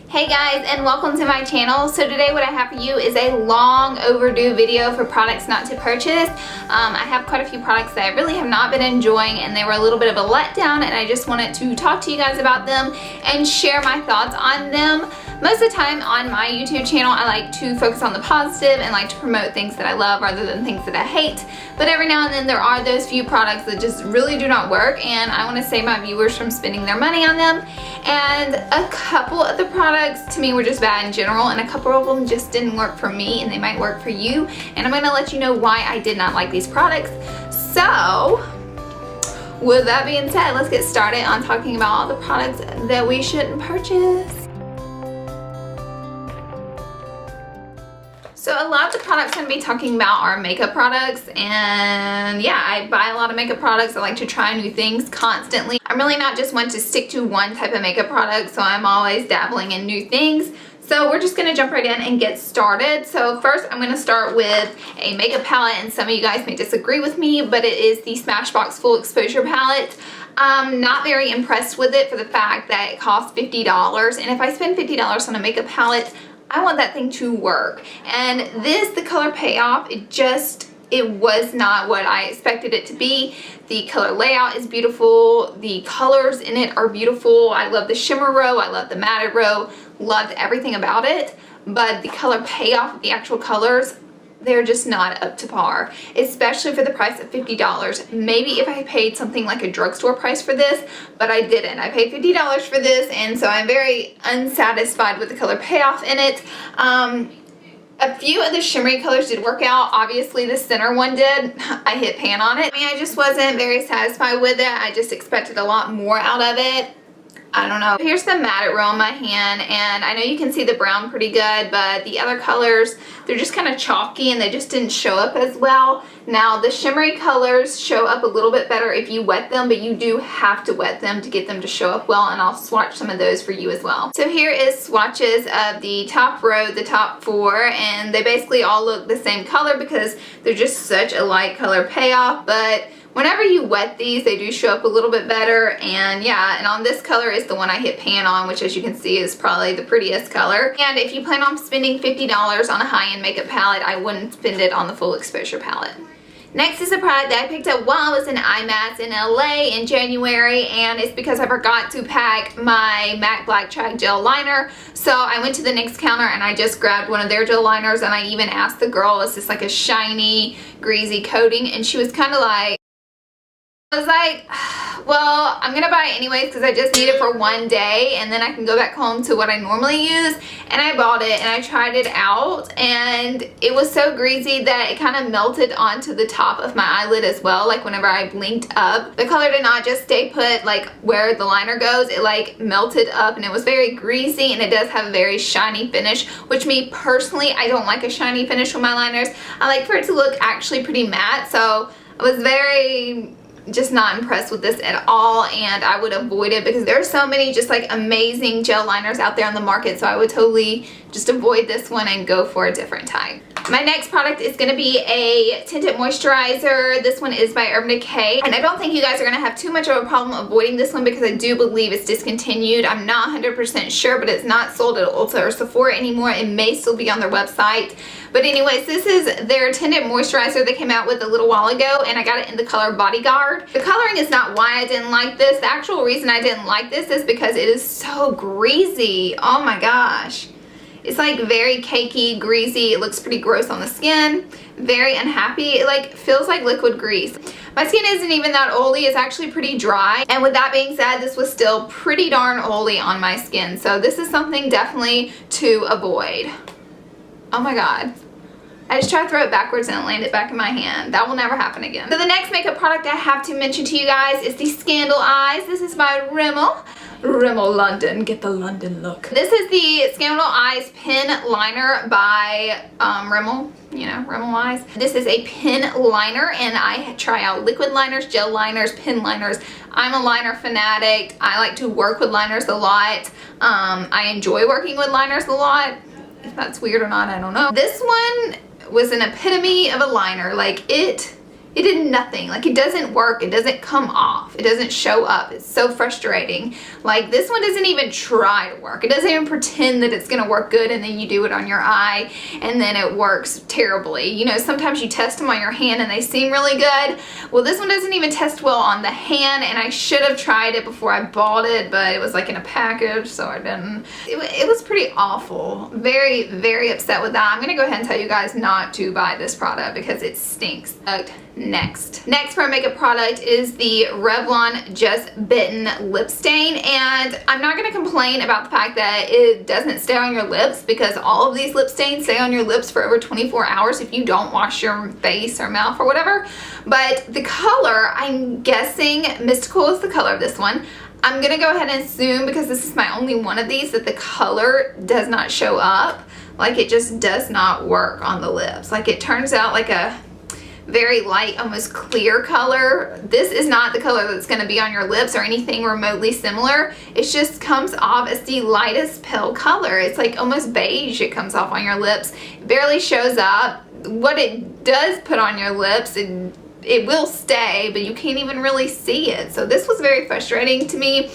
Hey guys, and welcome to my channel. So today what I have for you is a long overdue video for products not to purchase. I have quite a few products that I really have not been enjoying and they were a little bit of a letdown, and I just wanted to talk to you guys about them and share my thoughts on them. Most of the time on my YouTube channel I like to focus on the positive and like to promote things that I love rather than things that I hate. But every now and then there are those few products that just really do not work, and I want to save my viewers from spending their money on them. And a couple of the products to me were just bad in general, and a couple of them just didn't work for me, and they might work for you. And I'm going to let you know why I did not like these products. So with that being said, let's get started on talking about all the products that we shouldn't purchase. So a lot of the products I'm going to be talking about are makeup products, and yeah, I buy a lot of makeup products. I like to try new things constantly. I'm really not just one to stick to one type of makeup product, so I'm always dabbling in new things. So we're just going to jump right in and get started. So first I'm going to start with a makeup palette, and some of you guys may disagree with me, but it is the Smashbox Full Exposure Palette. I'm not very impressed with it for the fact that it costs $50, and if I spend $50 on a makeup palette, I want that thing to work. And this, the color payoff, it was not what I expected it to be. The color layout is beautiful. The colors in it are beautiful. I love the shimmer row. I love the matted row. Loved everything about it. But the color payoff of the actual colors, they're just not up to par, especially for the price of $50. Maybe if I paid something like a drugstore price for this, but I didn't. I paid $50 for this, and so I'm very unsatisfied with the color payoff in it. A few of the shimmery colors did work out. Obviously the center one did. I hit pan on it. I mean, I just wasn't very satisfied with it. I just expected a lot more out of it. I don't know. Here's the matted row on my hand, and I know you can see the brown pretty good, but the other colors, they're just kind of chalky and they just didn't show up as well. Now the shimmery colors show up a little bit better if you wet them, but you do have to wet them to get them to show up well, and I'll swatch some of those for you as well. So here is swatches of the top row, the top four, and they basically all look the same color because they're just such a light color payoff, but whenever you wet these, they do show up a little bit better. And yeah, and on this color is the one I hit pan on, which as you can see is probably the prettiest color. And if you plan on spending $50 on a high-end makeup palette, I wouldn't spend it on the Full Exposure palette. Next is a product that I picked up while I was in IMATS in LA in January, and it's because I forgot to pack my MAC Black Track gel liner. So I went to the NYX counter and I just grabbed one of their gel liners, and I even asked the girl, is this like a shiny, greasy coating? And she was kind of like, I was like, well, I'm gonna buy it anyways because I just need it for one day and then I can go back home to what I normally use. And I bought it and I tried it out, and it was so greasy that it kind of melted onto the top of my eyelid as well. Like whenever I blinked up, the color did not just stay put like where the liner goes. It like melted up, and it was very greasy, and it does have a very shiny finish, which me personally, I don't like a shiny finish with my liners. I like for it to look actually pretty matte. So I was very just not impressed with this at all, and I would avoid it because there are so many just like amazing gel liners out there on the market, so I would totally just avoid this one and go for a different type. My next product is going to be a tinted moisturizer. This one is by Urban Decay, and I don't think you guys are going to have too much of a problem avoiding this one because I do believe it's discontinued. I'm not 100% sure, but it's not sold at Ulta or Sephora anymore. It may still be on their website. But anyways, this is their tinted moisturizer they came out with a little while ago, and I got it in the color Bodyguard. The coloring is not why I didn't like this. The actual reason I didn't like this is because it is so greasy. Oh my gosh. It's like very cakey, greasy. It looks pretty gross on the skin. Very unhappy. It like feels like liquid grease. My skin isn't even that oily. It's actually pretty dry. And with that being said, this was still pretty darn oily on my skin. So this is something definitely to avoid. Oh my god. I just tried to throw it backwards and it landed back in my hand. That will never happen again. So the next makeup product I have to mention to you guys is the Scandal Eyes. This is by Rimmel. Rimmel London. Get the London look. This is the Scandal Eyes Pen Liner by Rimmel. You know, Rimmel Eyes. This is a pen liner, and I try out liquid liners, gel liners, pen liners. I'm a liner fanatic. I like to work with liners a lot. I enjoy working with liners a lot. If that's weird or not, I don't know. This one was an epitome of a liner. Like, it It did nothing. Like, it doesn't work. It doesn't come off. It doesn't show up. It's so frustrating. Like, this one doesn't even try to work. It doesn't even pretend that it's gonna work good, and then you do it on your eye and then it works terribly. You know, sometimes you test them on your hand and they seem really good. Well, this one doesn't even test well on the hand, and I should have tried it before I bought it, but it was like in a package, so I didn't. It was pretty awful. Very, very upset with that. I'm gonna go ahead and tell you guys not to buy this product because it stinks. Next for our makeup product is the Revlon Just Bitten lip stain, and I'm not going to complain about the fact that it doesn't stay on your lips, because all of these lip stains stay on your lips for over 24 hours if you don't wash your face or mouth or whatever. But the color, I'm guessing Mystical is the color of this one. I'm going to go ahead and assume, because this is my only one of these, that the color does not show up. Like, it just does not work on the lips. Like, it turns out like a very light, almost clear color. This is not the color that's going to be on your lips or anything remotely similar. It just comes off as the lightest pale color. It's like almost beige. It comes off on your lips. It barely shows up. What it does put on your lips, it will stay, but you can't even really see it. So this was very frustrating to me.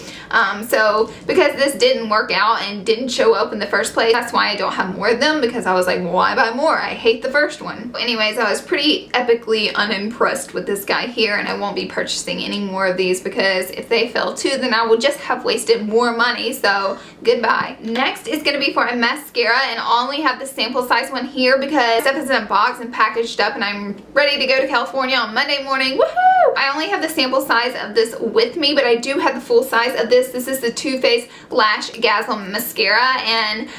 So because this didn't work out and didn't show up in the first place, that's why I don't have more of them, because I was like, why buy more? I hate the first one. Anyways, I was pretty epically unimpressed with this guy here, and I won't be purchasing any more of these, because if they fail too, then I will just have wasted more money. So goodbye. Next is going to be for a mascara, and I only have the sample size one here because stuff is in a box and packaged up, and I'm ready to go to California on Monday morning. Woohoo! I only have the sample size of this with me, but I do have the full size of this. This is the Too Faced Lash Gasm Mascara, and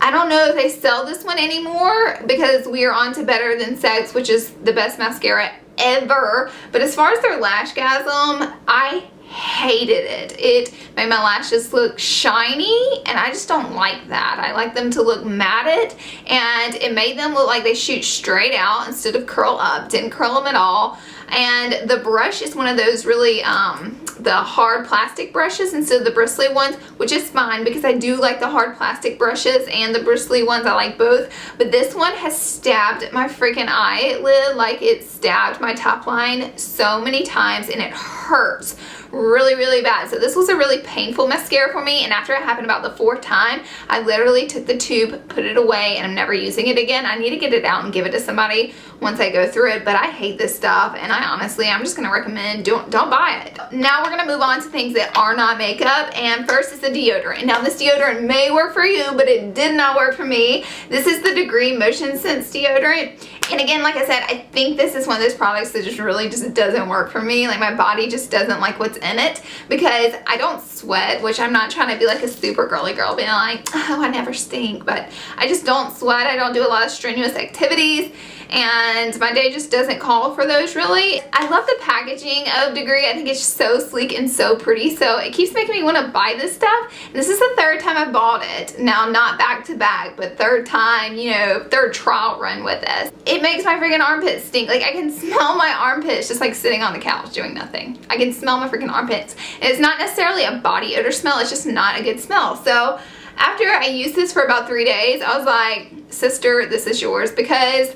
I don't know if they sell this one anymore, because we are on to Better Than Sex, which is the best mascara ever. But as far as their Lash Gasm, I hated it. It made my lashes look shiny, and I just don't like that. I like them to look matted, and it made them look like they shoot straight out instead of curl up. Didn't curl them at all. And the brush is one of those really the hard plastic brushes instead of the bristly ones, which is fine because I do like the hard plastic brushes and the bristly ones. I like both. But this one has stabbed my freaking eyelid like it stabbed my top line so many times, and it hurts really, really bad. So this was a really painful mascara for me, and after it happened about the 4th time, I literally took the tube, put it away, and I'm never using it again. I need to get it out and give it to somebody once I go through it, but I hate this stuff, and I'm just gonna recommend don't buy it. Now we're gonna move on to things that are not makeup, and first is the deodorant. Now this deodorant may work for you, but it did not work for me. This is the Degree Motion Sense deodorant. And again, like I said, I think this is one of those products that just doesn't work for me. Like, my body just doesn't like what's in it, because I don't sweat, which I'm not trying to be like a super girly girl being like, oh, I never stink, but I just don't sweat. I don't do a lot of strenuous activities, and my day just doesn't call for those really. I love the packaging of Degree. I think it's just so sleek and so pretty, so it keeps making me want to buy this stuff. And this is the 3rd time I bought it. Now, not back to back, but 3rd time, you know, 3rd trial run with this. It makes my freaking armpits stink. Like, I can smell my armpits just like sitting on the couch doing nothing. I can smell my freaking armpits. And it's not necessarily a body odor smell, it's just not a good smell. So after I used this for about 3 days, I was like, sister, this is yours, because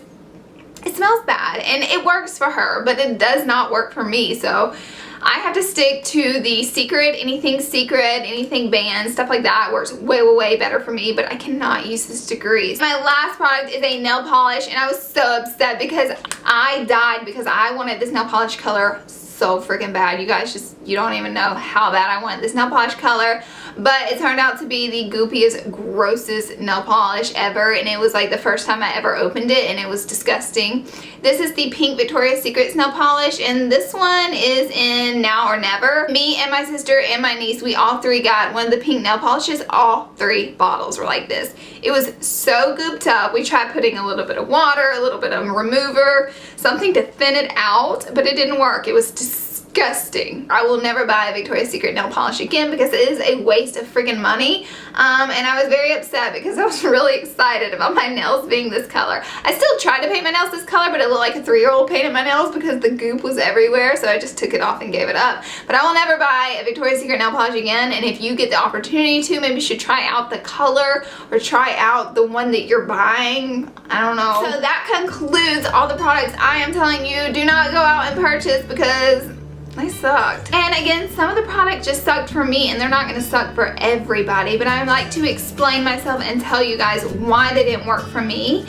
it smells bad, and it works for her, but it does not work for me. So I have to stick to the Secret, anything band, stuff like that works way, way, way better for me, but I cannot use this Degree. My last product is a nail polish, and I was so upset because I died because I wanted this nail polish color so freaking bad. You guys you don't even know how bad I wanted this nail polish color, but it turned out to be the goopiest, grossest nail polish ever, and it was like the first time I ever opened it, and it was disgusting. This is the pink Victoria's Secret nail polish, and this one is in Now or Never. Me and my sister and my niece, we all 3 got one of the pink nail polishes. All 3 bottles were like this. It was so gooped up. We tried putting a little bit of water, a little bit of remover, something to thin it out, but it didn't work. It was disgusting. disgusting. I will never buy a Victoria's Secret nail polish again because it is a waste of freaking money. And I was very upset because I was really excited about my nails being this color. I still tried to paint my nails this color, but it looked like a 3-year-old painted my nails because the goop was everywhere, so I just took it off and gave it up. But I will never buy a Victoria's Secret nail polish again, and if you get the opportunity to, maybe you should try out the color or try out the one that you're buying. I don't know. So that concludes all the products I am telling you do not go out and purchase because they sucked. And again, some of the products just sucked for me, and they're not going to suck for everybody, but I like to explain myself and tell you guys why they didn't work for me.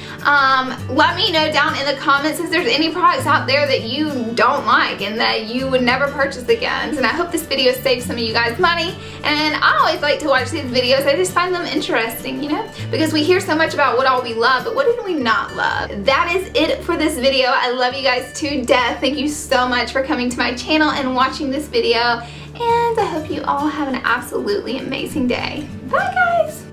Let me know down in the comments if there's any products out there that you don't like and that you would never purchase again. And I hope this video saved some of you guys money, and I always like to watch these videos. I just find them interesting, you know, because we hear so much about what all we love, but what did we not love? That is it for this video. I love you guys to death. Thank you so much for coming to my channel and watching this video, and I hope you all have an absolutely amazing day. Bye guys!